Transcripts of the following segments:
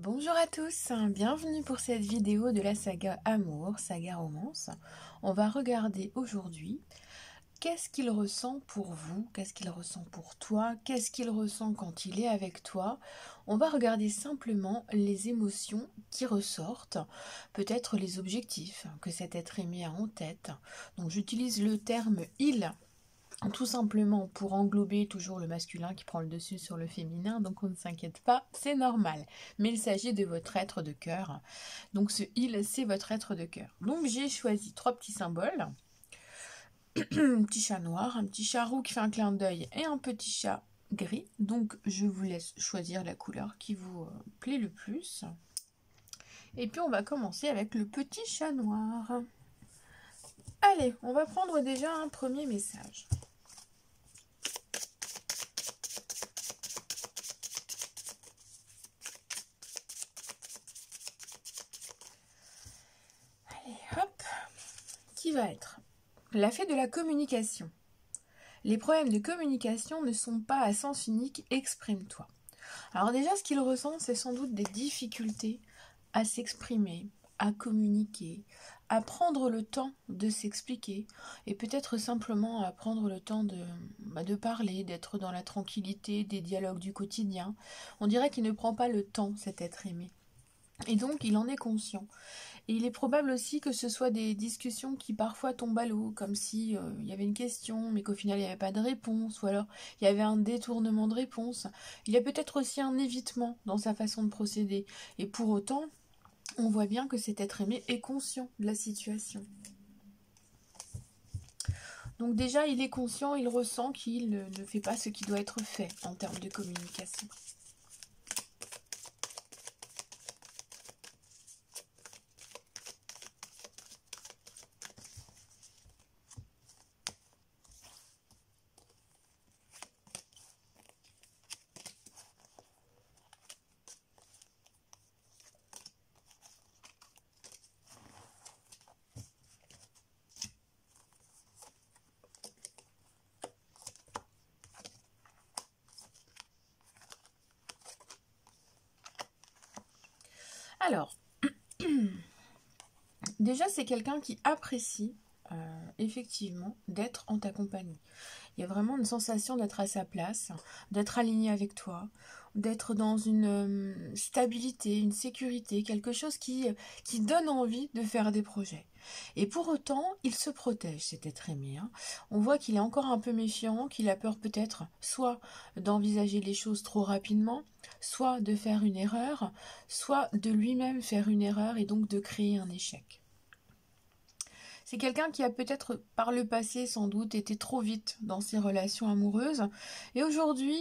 Bonjour à tous, bienvenue pour cette vidéo de la saga Amour, saga romance. On va regarder aujourd'hui qu'est-ce qu'il ressent pour vous, qu'est-ce qu'il ressent pour toi, qu'est-ce qu'il ressent quand il est avec toi. On va regarder simplement les émotions qui ressortent, peut-être les objectifs que cet être aimé a en tête. Donc j'utilise le terme « il » tout simplement pour englober toujours le masculin qui prend le dessus sur le féminin, donc on ne s'inquiète pas, c'est normal. Mais il s'agit de votre être de cœur. Donc ce il, c'est votre être de cœur. Donc j'ai choisi 3 petits symboles. Un petit chat noir, un petit chat roux qui fait un clin d'œil et un petit chat gris. Donc je vous laisse choisir la couleur qui vous plaît le plus. Et puis on va commencer avec le petit chat noir. Allez, on va prendre déjà un premier message. Hop, qui va être la fée de la communication. Les problèmes de communication ne sont pas à sens unique, exprime-toi. Alors déjà, ce qu'il ressent, c'est sans doute des difficultés à s'exprimer, à communiquer, à prendre le temps de s'expliquer et peut-être simplement à prendre le temps de parler, d'être dans la tranquillité des dialogues du quotidien. On dirait qu'il ne prend pas le temps, cet être aimé. Et donc, il en est conscient. Et il est probable aussi que ce soit des discussions qui parfois tombent à l'eau, comme si il y avait une question, mais qu'au final il n'y avait pas de réponse, ou alors il y avait un détournement de réponse. Il y a peut-être aussi un évitement dans sa façon de procéder. Et pour autant, on voit bien que cet être aimé est conscient de la situation. Donc déjà, il est conscient, il ressent qu'il ne fait pas ce qui doit être fait en termes de communication. Alors, déjà c'est quelqu'un qui apprécie effectivement d'être en ta compagnie. Il y a vraiment une sensation d'être à sa place, d'être aligné avec toi, d'être dans une stabilité, une sécurité, quelque chose qui donne envie de faire des projets. Et pour autant, il se protège, cet être aimé. On voit qu'il est encore un peu méfiant, qu'il a peur peut-être soit d'envisager les choses trop rapidement, soit de faire une erreur, soit de lui-même faire une erreur et donc de créer un échec. C'est quelqu'un qui a peut-être par le passé sans doute été trop vite dans ses relations amoureuses et aujourd'hui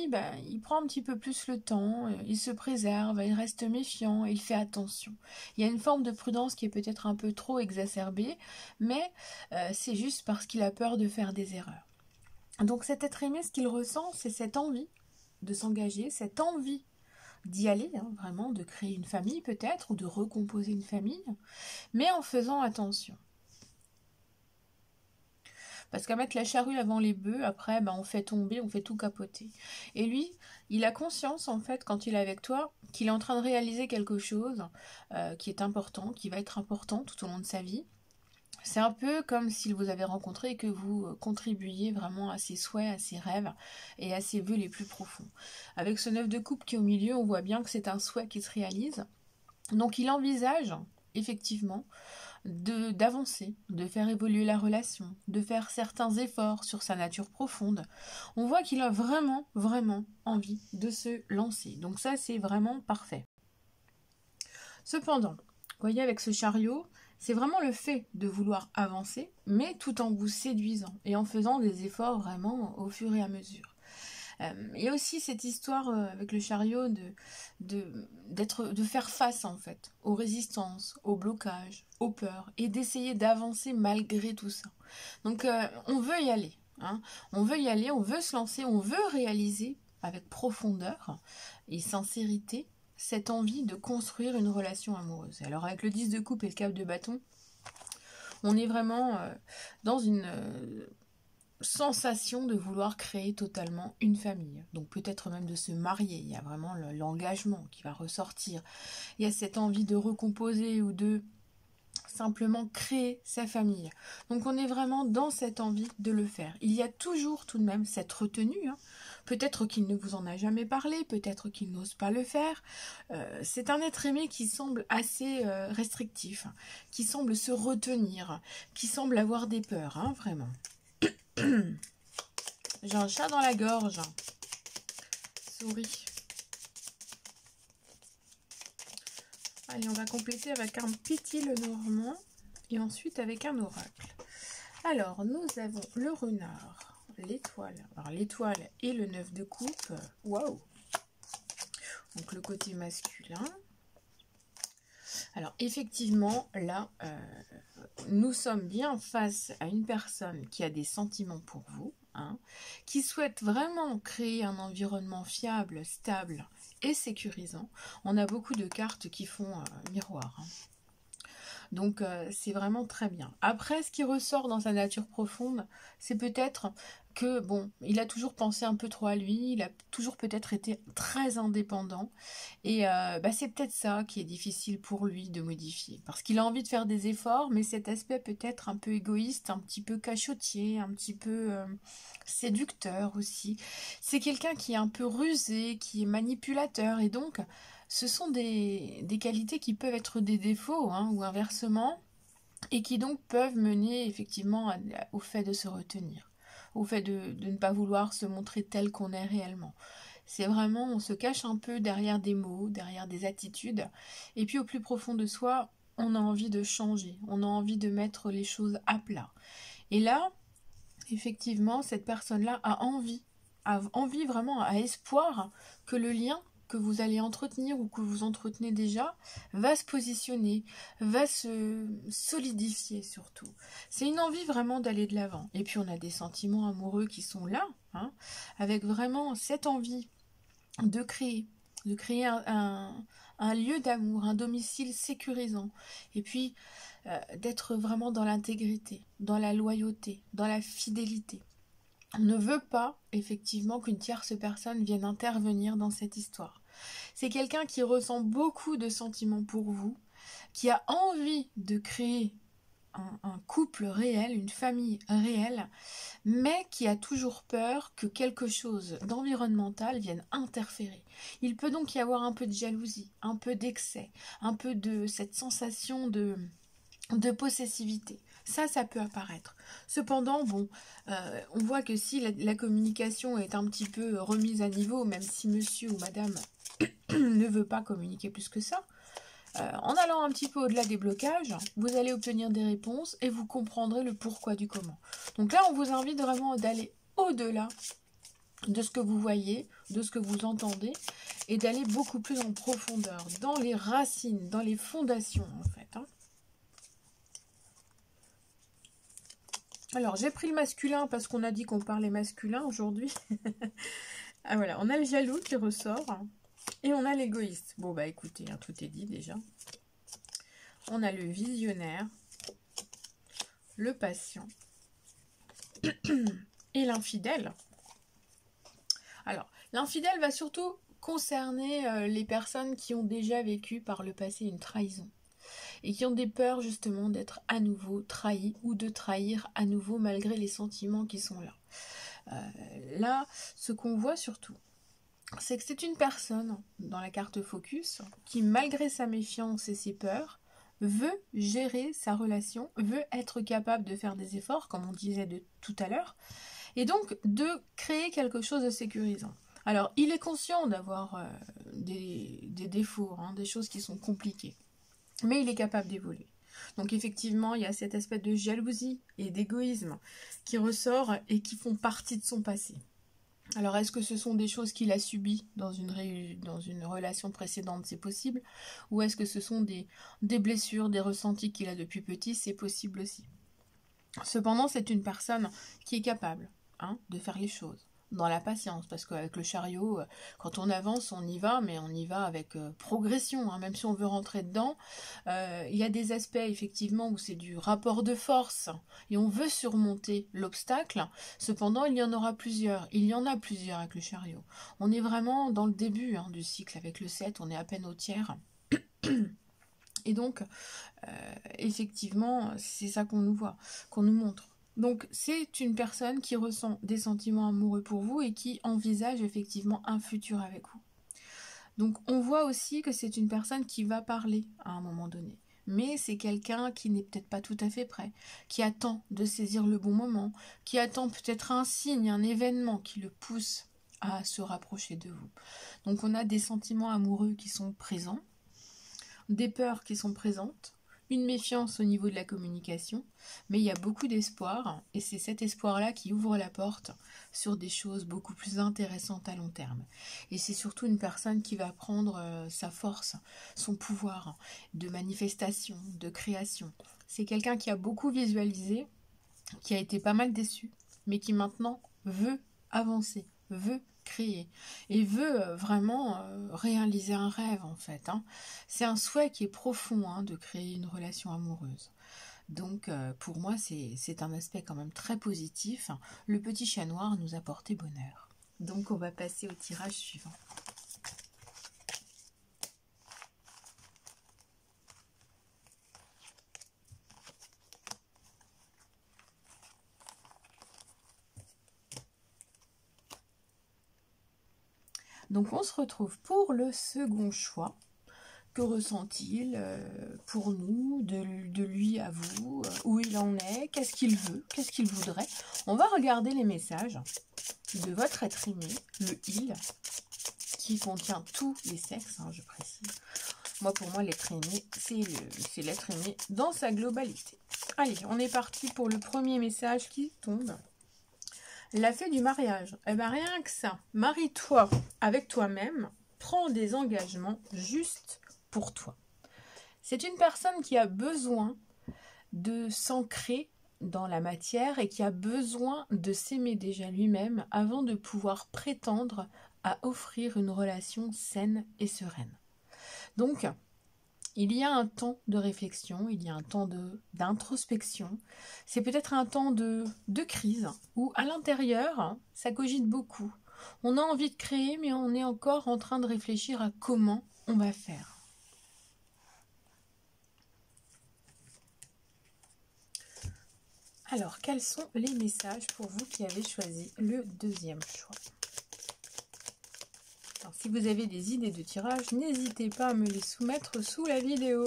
il prend un petit peu plus le temps, il se préserve, il reste méfiant, il fait attention. Il y a une forme de prudence qui est peut-être un peu trop exacerbée, mais c'est juste parce qu'il a peur de faire des erreurs. Donc cet être aimé, ce qu'il ressent, c'est cette envie de s'engager, cette envie d'y aller, vraiment, de créer une famille peut-être, ou de recomposer une famille, mais en faisant attention. Parce qu'à mettre la charrue avant les bœufs, après, on fait tomber, on fait tout capoter. Et lui, il a conscience, en fait, quand il est avec toi, qu'il est en train de réaliser quelque chose qui est important, qui va être important tout au long de sa vie. C'est un peu comme s'il vous avait rencontré et que vous contribuiez vraiment à ses souhaits, à ses rêves et à ses vœux les plus profonds. Avec ce 9 de coupe qui est au milieu, on voit bien que c'est un souhait qui se réalise. Donc il envisage, effectivement, d'avancer, de faire évoluer la relation, de faire certains efforts sur sa nature profonde. On voit qu'il a vraiment, vraiment envie de se lancer. Donc ça, c'est vraiment parfait. Cependant, vous voyez, avec ce chariot, c'est vraiment le fait de vouloir avancer, mais tout en vous séduisant et en faisant des efforts vraiment au fur et à mesure. Il y a aussi cette histoire avec le chariot de faire face en fait aux résistances, aux blocages, aux peurs et d'essayer d'avancer malgré tout ça. Donc on veut y aller, on veut y aller, on veut se lancer, on veut réaliser avec profondeur et sincérité cette envie de construire une relation amoureuse. Alors avec le 10 de coupe et le cap de bâton, on est vraiment dans sensation de vouloir créer totalement une famille. Donc peut-être même de se marier. Il y a vraiment l'engagement qui va ressortir. Il y a cette envie de recomposer ou de simplement créer sa famille. Donc on est vraiment dans cette envie de le faire. Il y a toujours tout de même cette retenue. Peut-être qu'il ne vous en a jamais parlé, peut-être qu'il n'ose pas le faire. C'est un être aimé qui semble assez restrictif, qui semble se retenir, qui semble avoir des peurs, vraiment. J'ai un chat dans la gorge. Souris. Allez, on va compléter avec un petit Lenormand et ensuite avec un oracle. Alors, nous avons le renard, l'étoile. Alors, l'étoile et le 9 de coupe. Waouh! Donc, le côté masculin. Alors, effectivement, là, nous sommes bien face à une personne qui a des sentiments pour vous, qui souhaite vraiment créer un environnement fiable, stable et sécurisant. On a beaucoup de cartes qui font miroir. Donc, c'est vraiment très bien. Après, ce qui ressort dans sa nature profonde, c'est peut-être que, bon, il a toujours pensé un peu trop à lui, il a toujours peut-être été très indépendant, et c'est peut-être ça qui est difficile pour lui de modifier, parce qu'il a envie de faire des efforts, mais cet aspect peut-être un peu égoïste, un petit peu cachotier, un petit peu séducteur aussi, c'est quelqu'un qui est un peu rusé, qui est manipulateur, et donc ce sont des qualités qui peuvent être des défauts, ou inversement, et qui donc peuvent mener effectivement au fait de se retenir, au fait de ne pas vouloir se montrer tel qu'on est réellement. C'est vraiment, on se cache un peu derrière des mots, derrière des attitudes, et puis au plus profond de soi, on a envie de changer, on a envie de mettre les choses à plat. Et là, effectivement, cette personne-là a envie vraiment, a espoir que le lien que vous allez entretenir ou que vous entretenez déjà va se positionner, va se solidifier surtout. C'est une envie vraiment d'aller de l'avant. Et puis on a des sentiments amoureux qui sont là, avec vraiment cette envie de créer un lieu d'amour, un domicile sécurisant. Et puis d'être vraiment dans l'intégrité, dans la loyauté, dans la fidélité. On ne veut pas, effectivement, qu'une tierce personne vienne intervenir dans cette histoire. C'est quelqu'un qui ressent beaucoup de sentiments pour vous, qui a envie de créer un couple réel, une famille réelle, mais qui a toujours peur que quelque chose d'environnemental vienne interférer. Il peut donc y avoir un peu de jalousie, un peu d'excès, un peu de cette sensation de possessivité. Ça peut apparaître. Cependant, bon, on voit que si la communication est un petit peu remise à niveau, même si monsieur ou madame ne veut pas communiquer plus que ça, en allant un petit peu au-delà des blocages, vous allez obtenir des réponses et vous comprendrez le pourquoi du comment. Donc là, on vous invite vraiment d'aller au-delà de ce que vous voyez, de ce que vous entendez, et d'aller beaucoup plus en profondeur, dans les racines, dans les fondations, en fait. Alors, j'ai pris le masculin parce qu'on a dit qu'on parlait masculin aujourd'hui. Ah voilà, on a le jaloux qui ressort et on a l'égoïste. Bon, bah écoutez, tout est dit déjà. On a le visionnaire, le patient et l'infidèle. Alors, l'infidèle va surtout concerner les personnes qui ont déjà vécu par le passé une trahison et qui ont des peurs justement d'être à nouveau trahis ou de trahir à nouveau malgré les sentiments qui sont là. Là, ce qu'on voit surtout, c'est que c'est une personne dans la carte focus qui, malgré sa méfiance et ses peurs, veut gérer sa relation, veut être capable de faire des efforts, comme on disait tout à l'heure, et donc de créer quelque chose de sécurisant. Alors, il est conscient d'avoir des défauts, des choses qui sont compliquées, mais il est capable d'évoluer. Donc effectivement, il y a cet aspect de jalousie et d'égoïsme qui ressort et qui font partie de son passé. Alors est-ce que ce sont des choses qu'il a subies dans une relation précédente? C'est possible. Ou est-ce que ce sont des blessures, des ressentis qu'il a depuis petit? C'est possible aussi. Cependant, c'est une personne qui est capable de faire les choses, dans la patience, parce qu'avec le chariot, quand on avance, on y va, mais on y va avec progression, hein, même si on veut rentrer dedans. Il y a des aspects, effectivement, où c'est du rapport de force, et on veut surmonter l'obstacle. Cependant, il y en aura plusieurs. Il y en a plusieurs avec le chariot. On est vraiment dans le début du cycle, avec le 7, on est à peine au tiers. Et donc, effectivement, c'est ça qu'on nous voit, qu'on nous montre. Donc, c'est une personne qui ressent des sentiments amoureux pour vous et qui envisage effectivement un futur avec vous. Donc, on voit aussi que c'est une personne qui va parler à un moment donné. Mais c'est quelqu'un qui n'est peut-être pas tout à fait prêt, qui attend de saisir le bon moment, qui attend peut-être un signe, un événement qui le pousse à se rapprocher de vous. Donc, on a des sentiments amoureux qui sont présents, des peurs qui sont présentes, une méfiance au niveau de la communication, mais il y a beaucoup d'espoir, et c'est cet espoir-là qui ouvre la porte sur des choses beaucoup plus intéressantes à long terme. Et c'est surtout une personne qui va prendre sa force, son pouvoir de manifestation, de création. C'est quelqu'un qui a beaucoup visualisé, qui a été pas mal déçu, mais qui maintenant veut avancer, veut créer et veut vraiment réaliser un rêve en fait. C'est un souhait qui est profond de créer une relation amoureuse. Donc pour moi c'est un aspect quand même très positif. Le petit chat noir nous a porté bonheur. Donc on va passer au tirage suivant. Donc on se retrouve pour le second choix. Que ressent-il pour nous, de lui à vous, où il en est, qu'est-ce qu'il veut, qu'est-ce qu'il voudrait. On va regarder les messages de votre être aimé, le il, qui contient tous les sexes, je précise. Moi, pour moi, l'être aimé, c'est l'être aimé dans sa globalité. Allez, on est parti pour le premier message qui tombe. La fée du mariage. Eh bien, rien que ça. Marie-toi avec toi-même. Prends des engagements justes pour toi. C'est une personne qui a besoin de s'ancrer dans la matière et qui a besoin de s'aimer déjà lui-même avant de pouvoir prétendre à offrir une relation saine et sereine. Donc, il y a un temps de réflexion, il y a un temps d'introspection. C'est peut-être un temps de crise où à l'intérieur, ça cogite beaucoup. On a envie de créer, mais on est encore en train de réfléchir à comment on va faire. Alors, quels sont les messages pour vous qui avez choisi le deuxième choix? Alors, si vous avez des idées de tirage, n'hésitez pas à me les soumettre sous la vidéo.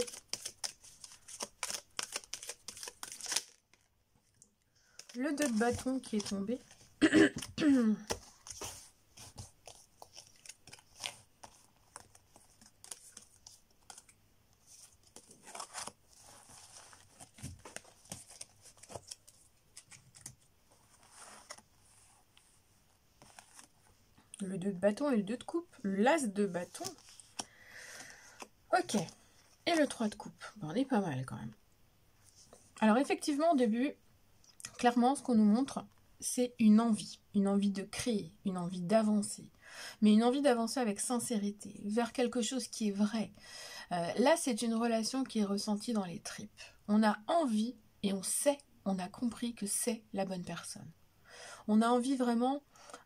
Le 2 de bâton qui est tombé. Le 2 de bâton et le 2 de coupe. L'as de bâton. Ok. Et le 3 de coupe. Bon, on est pas mal quand même. Alors effectivement, au début, clairement, ce qu'on nous montre, c'est une envie de créer, une envie d'avancer. Mais une envie d'avancer avec sincérité, vers quelque chose qui est vrai. Là, c'est une relation qui est ressentie dans les tripes. On a envie et on sait, on a compris que c'est la bonne personne. On a envie vraiment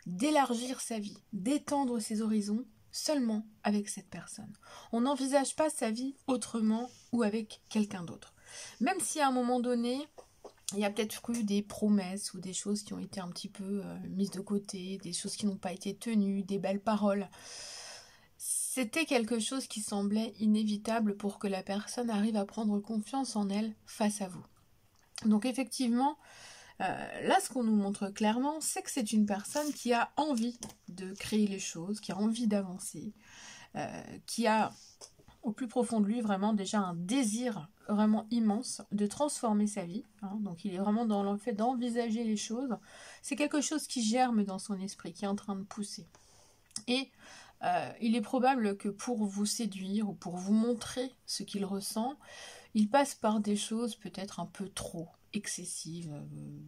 d'élargir sa vie, d'étendre ses horizons seulement avec cette personne. On n'envisage pas sa vie autrement ou avec quelqu'un d'autre. Même si à un moment donné, il y a peut-être eu des promesses ou des choses qui ont été un petit peu mises de côté, des choses qui n'ont pas été tenues, des belles paroles. C'était quelque chose qui semblait inévitable pour que la personne arrive à prendre confiance en elle face à vous. Donc effectivement, là ce qu'on nous montre clairement, c'est que c'est une personne qui a envie de créer les choses, qui a envie d'avancer, qui a au plus profond de lui vraiment déjà un désir vraiment immense de transformer sa vie. Donc il est vraiment dans le fait d'envisager les choses. C'est quelque chose qui germe dans son esprit, qui est en train de pousser. Et il est probable que pour vous séduire ou pour vous montrer ce qu'il ressent, il passe par des choses peut-être un peu trop. excessives,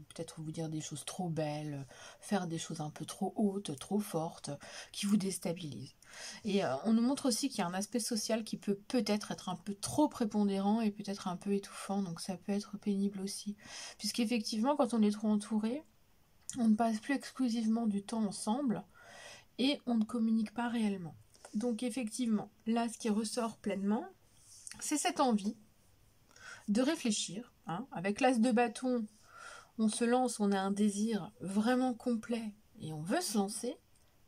peut-être vous dire des choses trop belles, faire des choses un peu trop hautes, trop fortes, qui vous déstabilisent. Et on nous montre aussi qu'il y a un aspect social qui peut peut-être être un peu trop prépondérant et peut-être un peu étouffant, donc ça peut être pénible aussi. Puisqu'effectivement, quand on est trop entouré, on ne passe plus exclusivement du temps ensemble et on ne communique pas réellement. Donc effectivement, là, ce qui ressort pleinement, c'est cette envie de réfléchir. Hein. Avec l'as de bâton, on se lance, on a un désir vraiment complet et on veut se lancer.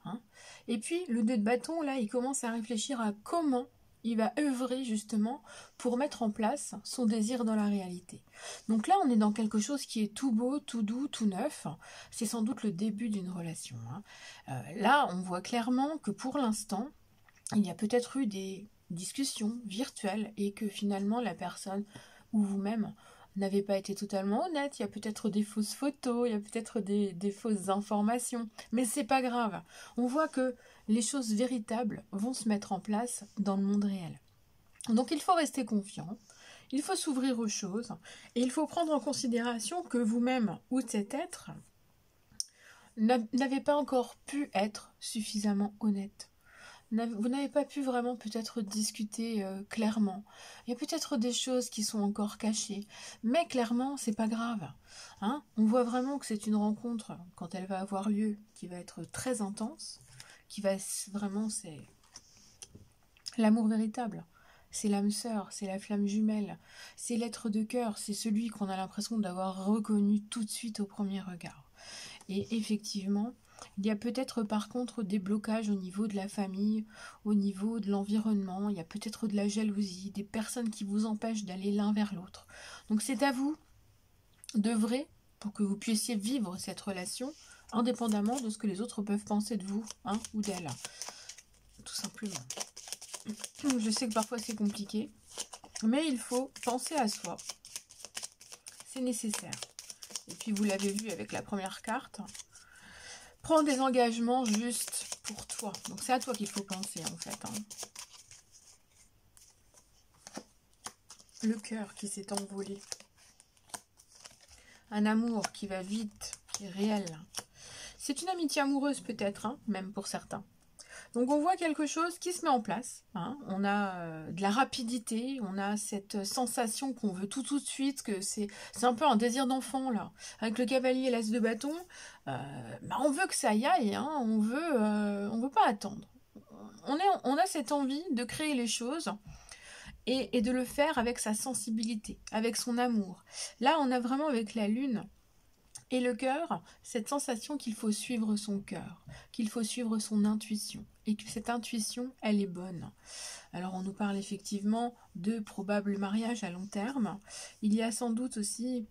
Hein. Et puis le 2 de bâton, là, il commence à réfléchir à comment il va œuvrer justement pour mettre en place son désir dans la réalité. Donc là, on est dans quelque chose qui est tout beau, tout doux, tout neuf. C'est sans doute le début d'une relation. Hein. Là, on voit clairement que pour l'instant, il y a peut-être eu des discussions virtuelles et que finalement la personne ou vous-même n'avez pas été totalement honnête. Il y a peut-être des fausses photos, il y a peut-être des fausses informations, mais c'est pas grave. On voit que les choses véritables vont se mettre en place dans le monde réel. Donc il faut rester confiant, il faut s'ouvrir aux choses et il faut prendre en considération que vous-même ou cet être n'avez pas encore pu être suffisamment honnête. Vous n'avez pas pu vraiment peut-être discuter clairement. Il y a peut-être des choses qui sont encore cachées. Mais clairement, c'est pas grave. Hein. On voit vraiment que c'est une rencontre, quand elle va avoir lieu, qui va être très intense, qui va vraiment, c'est l'amour véritable. C'est l'âme sœur, c'est la flamme jumelle, c'est l'être de cœur, c'est celui qu'on a l'impression d'avoir reconnu tout de suite au premier regard. Et effectivement, il y a peut-être par contre des blocages au niveau de la famille, au niveau de l'environnement, il y a peut-être de la jalousie, des personnes qui vous empêchent d'aller l'un vers l'autre. Donc c'est à vous d'œuvrer pour que vous puissiez vivre cette relation indépendamment de ce que les autres peuvent penser de vous hein, ou d'elle. Tout simplement. Je sais que parfois c'est compliqué, mais il faut penser à soi. C'est nécessaire. Et puis vous l'avez vu avec la première carte. Prends des engagements juste pour toi. Donc c'est à toi qu'il faut penser en fait. Hein. Le cœur qui s'est envolé. Un amour qui va vite, qui est réel. C'est une amitié amoureuse peut-être, hein, même pour certains. Donc on voit quelque chose qui se met en place. Hein. On a de la rapidité, on a cette sensation qu'on veut tout de suite, que c'est un peu un désir d'enfant là. Avec le cavalier et l'as de bâton, on veut que ça y aille, hein. On veut pas attendre. On a cette envie de créer les choses et de le faire avec sa sensibilité, avec son amour. Là on a vraiment avec la lune et le cœur, cette sensation qu'il faut suivre son cœur, qu'il faut suivre son intuition, et que cette intuition, elle est bonne. Alors on nous parle effectivement de probables mariages à long terme. Il y a sans doute aussi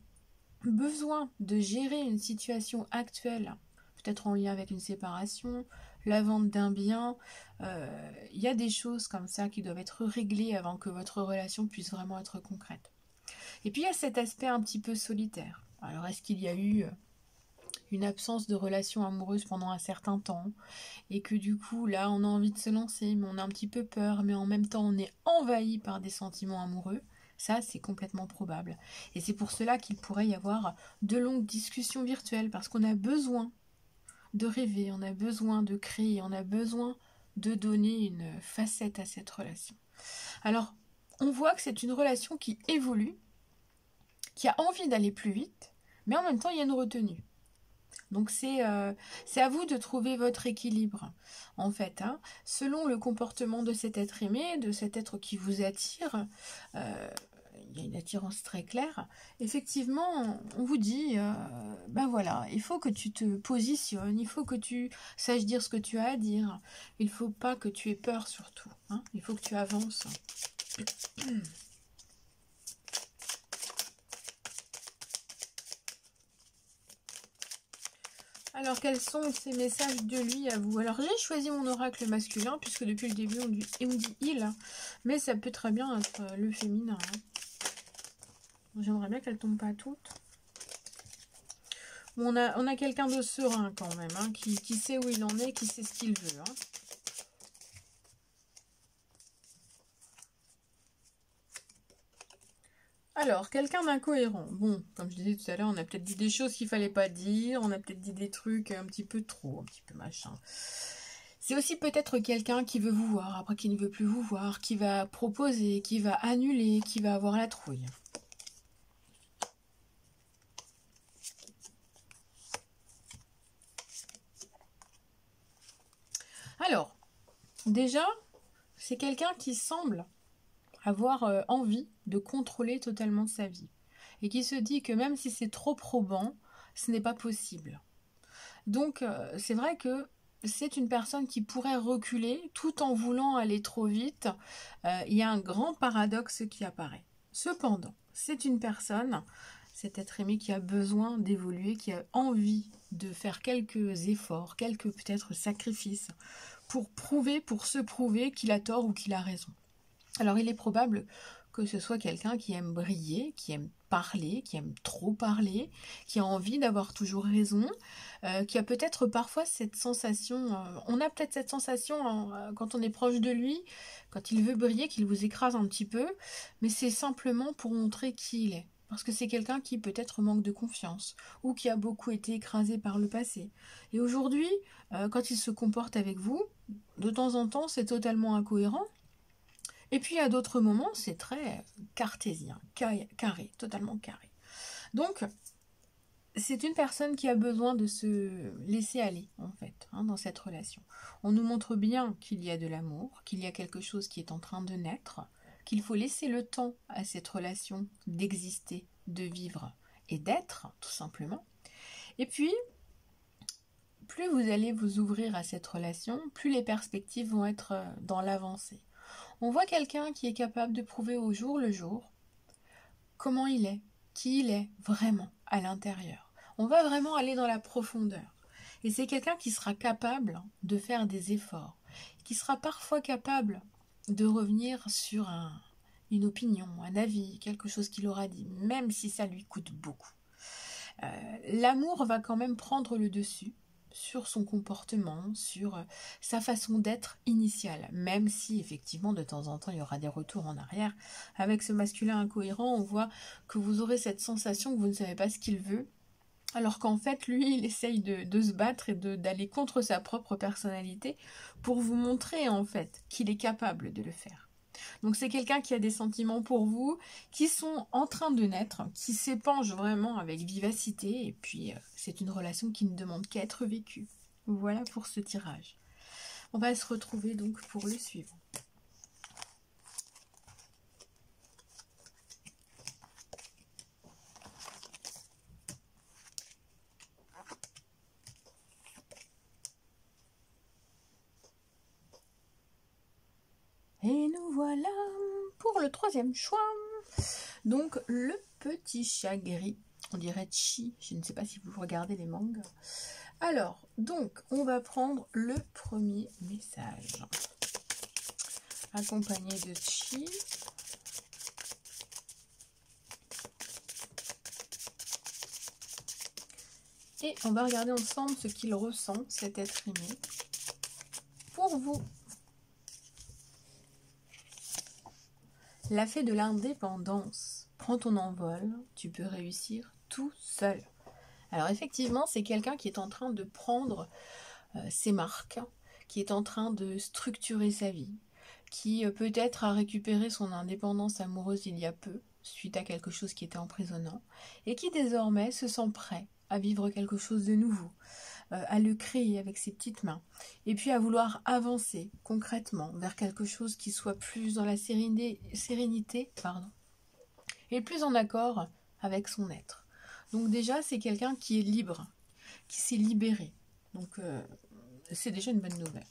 besoin de gérer une situation actuelle, peut-être en lien avec une séparation, la vente d'un bien. Il y a des choses comme ça qui doivent être réglées avant que votre relation puisse vraiment être concrète. Et puis il y a cet aspect un petit peu solitaire. Alors est-ce qu'il y a eu une absence de relation amoureuse pendant un certain temps et que du coup là on a envie de se lancer mais on a un petit peu peur mais en même temps on est envahi par des sentiments amoureux? Ça c'est complètement probable. Et c'est pour cela qu'il pourrait y avoir de longues discussions virtuelles parce qu'on a besoin de rêver, on a besoin de créer, on a besoin de donner une facette à cette relation. Alors on voit que c'est une relation qui évolue, qui a envie d'aller plus vite, mais en même temps il y a une retenue. Donc c'est à vous de trouver votre équilibre, en fait. Hein. Selon le comportement de cet être aimé, de cet être qui vous attire, il y a une attirance très claire. Effectivement, on vous dit, ben voilà, il faut que tu te positionnes, il faut que tu saches dire ce que tu as à dire. Il ne faut pas que tu aies peur surtout. Hein. Il faut que tu avances. Alors, quels sont ces messages de lui à vous? Alors, j'ai choisi mon oracle masculin, puisque depuis le début, on me dit il, mais ça peut très bien être le féminin. Hein. J'aimerais bien qu'elle tombe pas toutes. On a quelqu'un de serein quand même, hein, qui sait où il en est, qui sait ce qu'il veut. Hein. Alors, quelqu'un d'incohérent. Bon, comme je disais tout à l'heure, on a peut-être dit des choses qu'il fallait pas dire, on a peut-être dit des trucs un petit peu trop, un petit peu machin. C'est aussi peut-être quelqu'un qui veut vous voir, après qui ne veut plus vous voir, qui va proposer, qui va annuler, qui va avoir la trouille. Alors, déjà, c'est quelqu'un qui semble avoir envie de contrôler totalement sa vie. Et qui se dit que même si c'est trop probant, ce n'est pas possible. Donc, c'est vrai que c'est une personne qui pourrait reculer tout en voulant aller trop vite. Il y a un grand paradoxe qui apparaît. Cependant, c'est une personne, cet être aimé qui a besoin d'évoluer, qui a envie de faire quelques efforts, quelques peut-être sacrifices pour se prouver qu'il a tort ou qu'il a raison. Alors il est probable que ce soit quelqu'un qui aime briller, qui aime parler, qui aime trop parler, qui a envie d'avoir toujours raison, qui a peut-être parfois cette sensation, on a peut-être cette sensation quand on est proche de lui, quand il veut briller, qu'il vous écrase un petit peu, mais c'est simplement pour montrer qui il est. Parce que c'est quelqu'un qui peut-être manque de confiance, ou qui a beaucoup été écrasé par le passé. Et aujourd'hui, quand il se comporte avec vous, de temps en temps, c'est totalement incohérent. Et puis à d'autres moments, c'est très cartésien, carré, totalement carré. Donc, c'est une personne qui a besoin de se laisser aller, en fait, dans cette relation. On nous montre bien qu'il y a de l'amour, qu'il y a quelque chose qui est en train de naître, qu'il faut laisser le temps à cette relation d'exister, de vivre et d'être, tout simplement. Et puis, plus vous allez vous ouvrir à cette relation, plus les perspectives vont être dans l'avancée. On voit quelqu'un qui est capable de prouver au jour le jour comment il est, qui il est vraiment à l'intérieur. On va vraiment aller dans la profondeur. Et c'est quelqu'un qui sera capable de faire des efforts, qui sera parfois capable de revenir sur une opinion, un avis, quelque chose qu'il aura dit, même si ça lui coûte beaucoup. L'amour va quand même prendre le dessus sur son comportement, sur sa façon d'être initiale, même si effectivement de temps en temps il y aura des retours en arrière. Avec ce masculin incohérent, on voit que vous aurez cette sensation que vous ne savez pas ce qu'il veut, alors qu'en fait lui il essaye de se battre et d'aller contre sa propre personnalité pour vous montrer en fait qu'il est capable de le faire. Donc c'est quelqu'un qui a des sentiments pour vous, qui sont en train de naître, qui s'épanche vraiment avec vivacité, et puis c'est une relation qui ne demande qu'à être vécue. Voilà pour ce tirage. On va se retrouver donc pour le suivant. Et nous voilà pour le troisième choix. Donc le petit chat gris, on dirait chi, je ne sais pas si vous regardez les mangas. Alors, donc, on va prendre le premier message. Accompagné de chi. Et on va regarder ensemble ce qu'il ressent, cet être aimé, pour vous. La fée de l'indépendance. Prends ton envol, tu peux réussir tout seul. Alors effectivement, c'est quelqu'un qui est en train de prendre ses marques, qui est en train de structurer sa vie, qui peut-être a récupéré son indépendance amoureuse il y a peu, suite à quelque chose qui était emprisonnant, et qui désormais se sent prêt à vivre quelque chose de nouveau, à le créer avec ses petites mains, et puis à vouloir avancer concrètement vers quelque chose qui soit plus dans la sérénité, et plus en accord avec son être. Donc déjà, c'est quelqu'un qui est libre, qui s'est libéré. Donc c'est déjà une bonne nouvelle.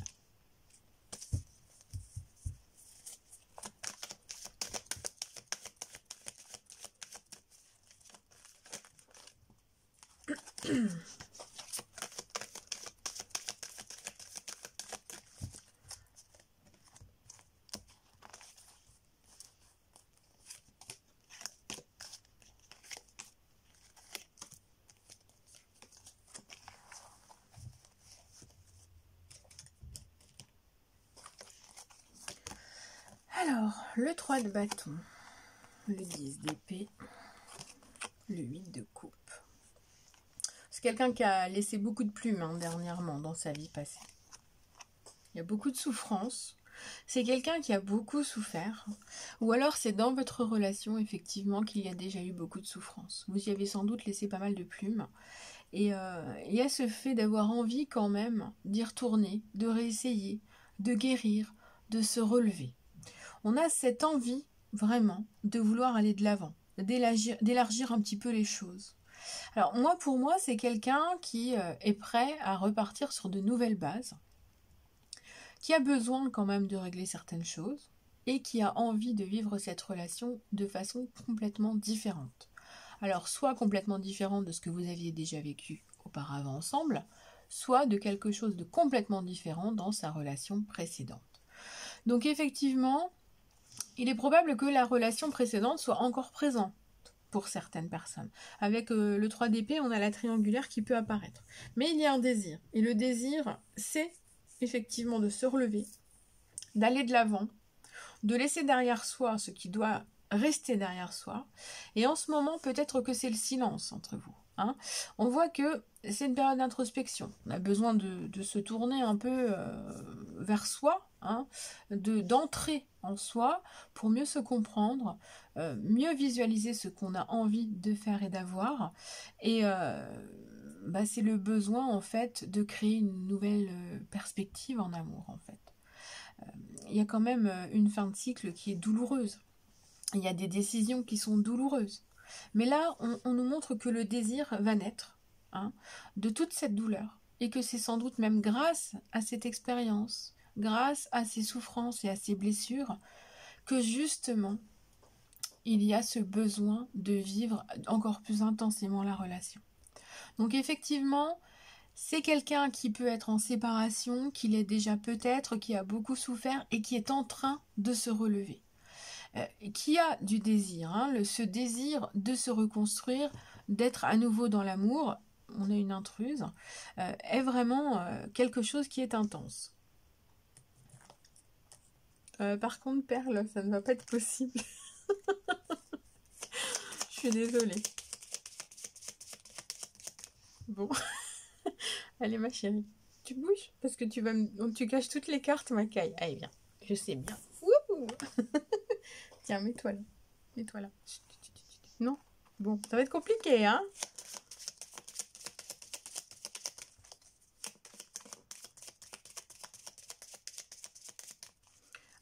Alors, le 3 de bâton. le 10 d'épée, le 8 de coupe. C'est quelqu'un qui a laissé beaucoup de plumes dernièrement dans sa vie passée. Il y a beaucoup de souffrance. C'est quelqu'un qui a beaucoup souffert. Ou alors c'est dans votre relation effectivement qu'il y a déjà eu beaucoup de souffrance. Vous y avez sans doute laissé pas mal de plumes. Et il y a ce fait d'avoir envie quand même d'y retourner, de réessayer, de guérir, de se relever. On a cette envie vraiment de vouloir aller de l'avant, d'élargir un petit peu les choses. Alors moi, pour moi, c'est quelqu'un qui est prêt à repartir sur de nouvelles bases, qui a besoin quand même de régler certaines choses et qui a envie de vivre cette relation de façon complètement différente. Alors, soit complètement différente de ce que vous aviez déjà vécu auparavant ensemble, soit de quelque chose de complètement différent dans sa relation précédente. Donc effectivement, il est probable que la relation précédente soit encore présente pour certaines personnes. Avec le 3 d'épée, on a la triangulaire qui peut apparaître. Mais il y a un désir. Et le désir, c'est effectivement de se relever, d'aller de l'avant, de laisser derrière soi ce qui doit rester derrière soi. Et en ce moment, peut-être que c'est le silence entre vous. On voit que c'est une période d'introspection. On a besoin de se tourner un peu vers soi, d'entrer en soi pour mieux se comprendre, mieux visualiser ce qu'on a envie de faire et d'avoir. Et c'est le besoin en fait de créer une nouvelle perspective en amour en fait. Il y a quand même une fin de cycle qui est douloureuse. Il y a des décisions qui sont douloureuses. Mais là, on nous montre que le désir va naître de toute cette douleur. Et que c'est sans doute même grâce à cette expérience, grâce à ces souffrances et à ces blessures, que justement, il y a ce besoin de vivre encore plus intensément la relation. Donc effectivement, c'est quelqu'un qui peut être en séparation, qui l'est déjà peut-être, qui a beaucoup souffert et qui est en train de se relever. Qui a du désir, ce désir de se reconstruire, d'être à nouveau dans l'amour, on a une intruse, est vraiment quelque chose qui est intense. Par contre, Perle, ça ne va pas être possible. Je suis désolée. Bon. Allez, ma chérie. Tu bouges parce que tu caches toutes les cartes, ma caille. Allez, viens. Je sais bien. Wouhou. Tiens, mets-toi là. Mets-toi là. Non? Bon, ça va être compliqué, hein?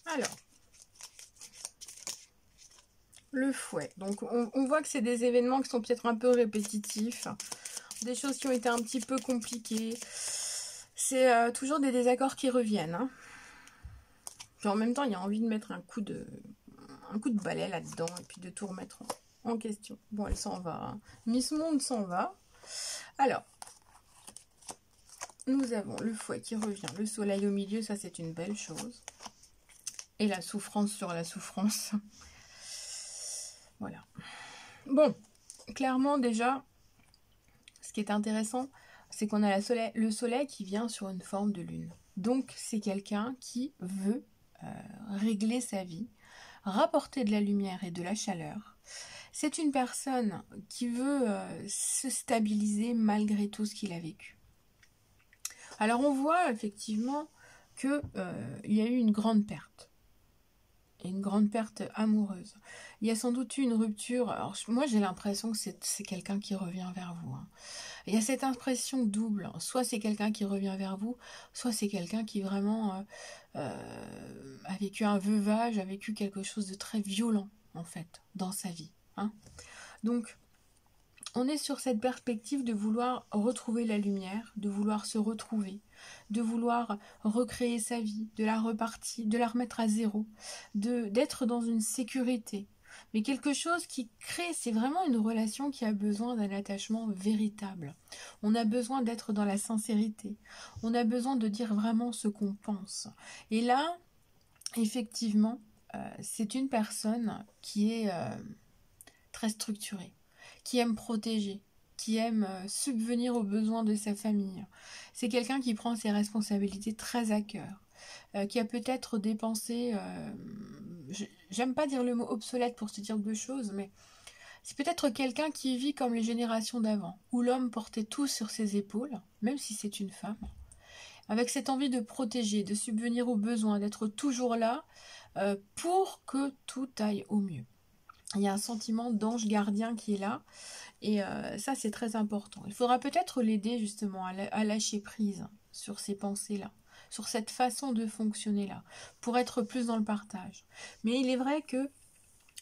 Alors, le fouet. Donc, on voit que c'est des événements qui sont peut-être un peu répétitifs, des choses qui ont été un petit peu compliquées. C'est toujours des désaccords qui reviennent. Puis en même temps, il y a envie de mettre un coup de balai là-dedans et puis de tout remettre en question. Bon, elle s'en va. Miss Monde s'en va. Alors, nous avons le fouet qui revient, le soleil au milieu, ça c'est une belle chose. Et la souffrance sur la souffrance. Voilà. Bon, clairement déjà, ce qui est intéressant, c'est qu'on a le soleil qui vient sur une forme de lune. Donc c'est quelqu'un qui veut régler sa vie, rapporter de la lumière et de la chaleur. C'est une personne qui veut se stabiliser malgré tout ce qu'il a vécu. Alors on voit effectivement qu'il y a eu une grande perte. Et une grande perte amoureuse. Il y a sans doute eu une rupture. Alors moi j'ai l'impression que c'est quelqu'un qui revient vers vous. Il y a cette impression double. Soit c'est quelqu'un qui revient vers vous, soit c'est quelqu'un qui vraiment a vécu un veuvage, a vécu quelque chose de très violent en fait dans sa vie. Donc on est sur cette perspective de vouloir retrouver la lumière, de vouloir se retrouver, de vouloir recréer sa vie, de la remettre à zéro, d'être dans une sécurité. Mais quelque chose qui crée, c'est vraiment une relation qui a besoin d'un attachement véritable. On a besoin d'être dans la sincérité. On a besoin de dire vraiment ce qu'on pense. Et là, effectivement, c'est une personne qui est très structurée, qui aime protéger, qui aime subvenir aux besoins de sa famille. C'est quelqu'un qui prend ses responsabilités très à cœur, qui a peut-être dépensé, j'aime pas dire le mot obsolète pour se dire deux choses, mais c'est peut-être quelqu'un qui vit comme les générations d'avant, où l'homme portait tout sur ses épaules, même si c'est une femme, avec cette envie de protéger, de subvenir aux besoins, d'être toujours là pour que tout aille au mieux. Il y a un sentiment d'ange gardien qui est là, et ça c'est très important. Il faudra peut-être l'aider justement à lâcher prise sur ces pensées-là, sur cette façon de fonctionner-là, pour être plus dans le partage. Mais il est vrai que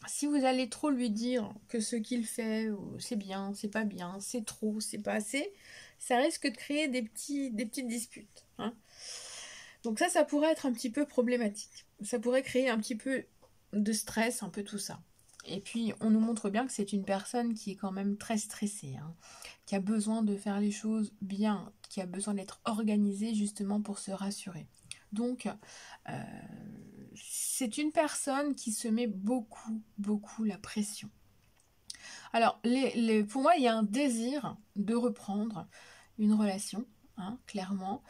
si vous allez trop lui dire que ce qu'il fait, c'est bien, c'est pas bien, c'est trop, c'est pas assez, ça risque de créer des petites disputes. Hein. Donc ça pourrait être un petit peu problématique. Ça pourrait créer un petit peu de stress, un peu tout ça. Et puis, on nous montre bien que c'est une personne qui est quand même très stressée, hein, qui a besoin de faire les choses bien, qui a besoin d'être organisée justement pour se rassurer. Donc, c'est une personne qui se met beaucoup, beaucoup la pression. Alors, pour moi, il y a un désir de reprendre une relation, hein, clairement.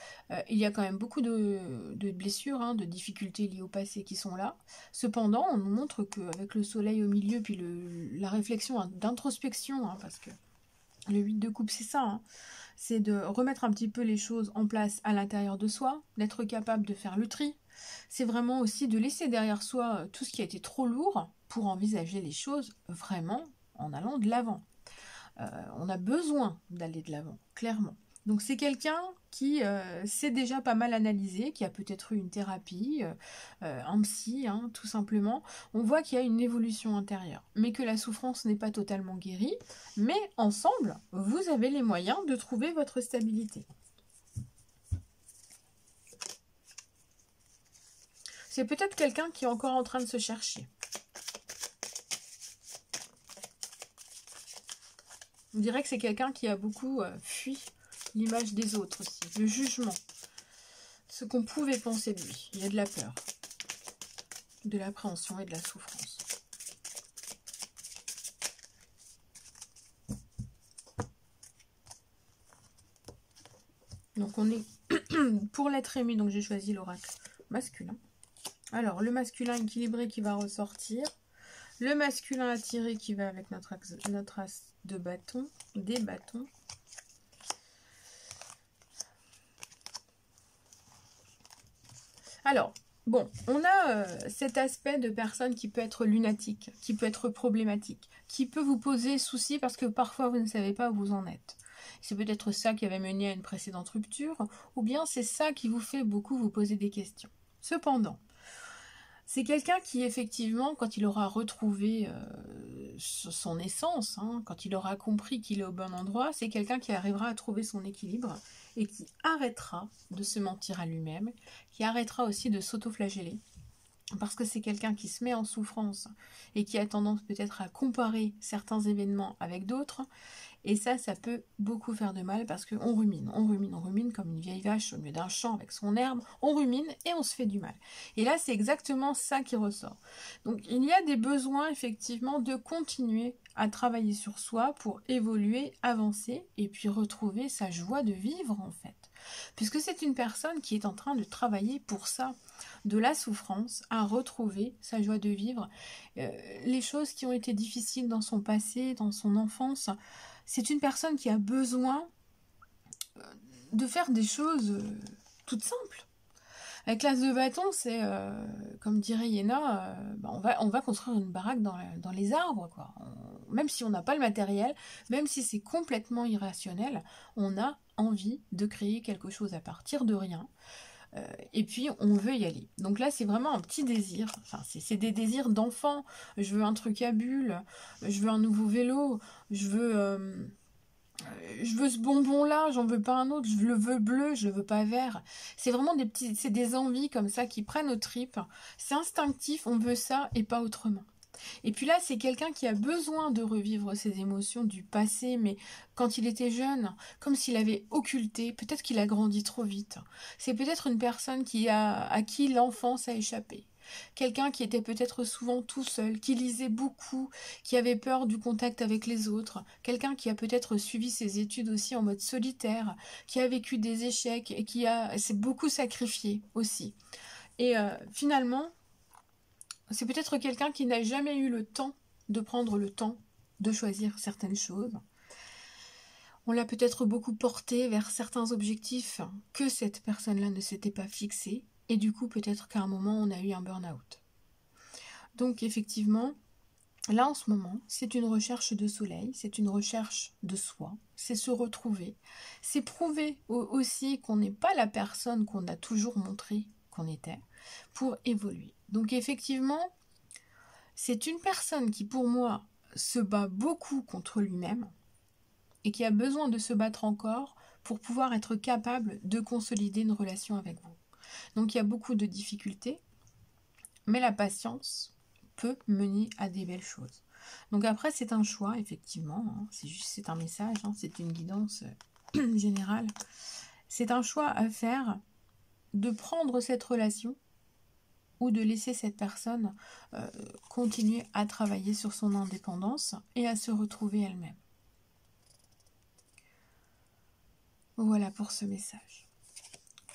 Il y a quand même beaucoup de blessures, hein, de difficultés liées au passé qui sont là. Cependant, on nous montre qu'avec le soleil au milieu, puis la réflexion d'introspection, hein, parce que le 8 de coupe, c'est ça, hein, c'est de remettre un petit peu les choses en place à l'intérieur de soi, d'être capable de faire le tri. C'est vraiment aussi de laisser derrière soi tout ce qui a été trop lourd pour envisager les choses vraiment en allant de l'avant. On a besoin d'aller de l'avant, clairement. Donc c'est quelqu'un qui s'est déjà pas mal analysé, qui a peut-être eu une thérapie, un psy, hein, tout simplement. On voit qu'il y a une évolution intérieure, mais que la souffrance n'est pas totalement guérie. Mais ensemble, vous avez les moyens de trouver votre stabilité. C'est peut-être quelqu'un qui est encore en train de se chercher. On dirait que c'est quelqu'un qui a beaucoup fui l'image des autres aussi, le jugement, ce qu'on pouvait penser de lui. Il y a de la peur, de l'appréhension et de la souffrance. Donc on est pour l'être aimé, donc j'ai choisi l'oracle masculin. Alors le masculin équilibré qui va ressortir, le masculin attiré qui va avec notre as de bâton, des bâtons. Alors, bon, on a cet aspect de personne qui peut être lunatique, qui peut être problématique, qui peut vous poser souci parce que parfois vous ne savez pas où vous en êtes. C'est peut-être ça qui avait mené à une précédente rupture, ou bien c'est ça qui vous fait beaucoup vous poser des questions. Cependant, c'est quelqu'un qui, effectivement, quand il aura retrouvé son essence, hein, quand il aura compris qu'il est au bon endroit, c'est quelqu'un qui arrivera à trouver son équilibre et qui arrêtera de se mentir à lui-même, qui arrêtera aussi de s'auto-flageller, parce que c'est quelqu'un qui se met en souffrance et qui a tendance peut-être à comparer certains événements avec d'autres. Et ça peut beaucoup faire de mal parce qu'on rumine, on rumine, on rumine comme une vieille vache au milieu d'un champ avec son herbe. On rumine et on se fait du mal. Et là, c'est exactement ça qui ressort. Donc, il y a des besoins, effectivement, de continuer à travailler sur soi pour évoluer, avancer et puis retrouver sa joie de vivre, en fait. Puisque c'est une personne qui est en train de travailler pour ça, de la souffrance, à retrouver sa joie de vivre. Les choses qui ont été difficiles dans son passé, dans son enfance, c'est une personne qui a besoin de faire des choses toutes simples. Avec l'as de bâton, c'est, comme dirait Yéna, on va construire une baraque dans les arbres, quoi. Même si on n'a pas le matériel, même si c'est complètement irrationnel, on a envie de créer quelque chose à partir de rien. Et puis on veut y aller. Donc là c'est vraiment un petit désir, enfin c'est des désirs d'enfant. Je veux un truc à bulles, je veux un nouveau vélo, je veux ce bonbon là, j'en veux pas un autre, je le veux bleu, je le veux pas vert. C'est vraiment c'est des envies comme ça qui prennent aux tripes. C'est instinctif, on veut ça et pas autrement. Et puis là, c'est quelqu'un qui a besoin de revivre ses émotions du passé, mais quand il était jeune, comme s'il avait occulté, peut-être qu'il a grandi trop vite. C'est peut-être une personne à qui l'enfance a échappé. Quelqu'un qui était peut-être souvent tout seul, qui lisait beaucoup, qui avait peur du contact avec les autres. Quelqu'un qui a peut-être suivi ses études aussi en mode solitaire, qui a vécu des échecs et s'est beaucoup sacrifié aussi. Et finalement, C'est peut-être quelqu'un qui n'a jamais eu le temps de prendre le temps de choisir certaines choses. On l'a peut-être beaucoup porté vers certains objectifs que cette personne-là ne s'était pas fixé. Et du coup, peut-être qu'à un moment, on a eu un burn-out. Donc, effectivement, là, en ce moment, c'est une recherche de soleil, c'est une recherche de soi, c'est se retrouver. C'est prouver aussi qu'on n'est pas la personne qu'on a toujours montré qu'on était pour évoluer. Donc, effectivement, c'est une personne qui, pour moi, se bat beaucoup contre lui-même et qui a besoin de se battre encore pour pouvoir être capable de consolider une relation avec vous. Donc, il y a beaucoup de difficultés, mais la patience peut mener à des belles choses. Donc après, c'est un choix, effectivement, hein. C'est un message, hein, c'est une guidance générale. C'est un choix à faire de prendre cette relation ou de laisser cette personne continuer à travailler sur son indépendance et à se retrouver elle-même. Voilà pour ce message.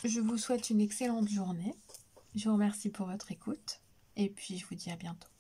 Je vous souhaite une excellente journée. Je vous remercie pour votre écoute et puis je vous dis à bientôt.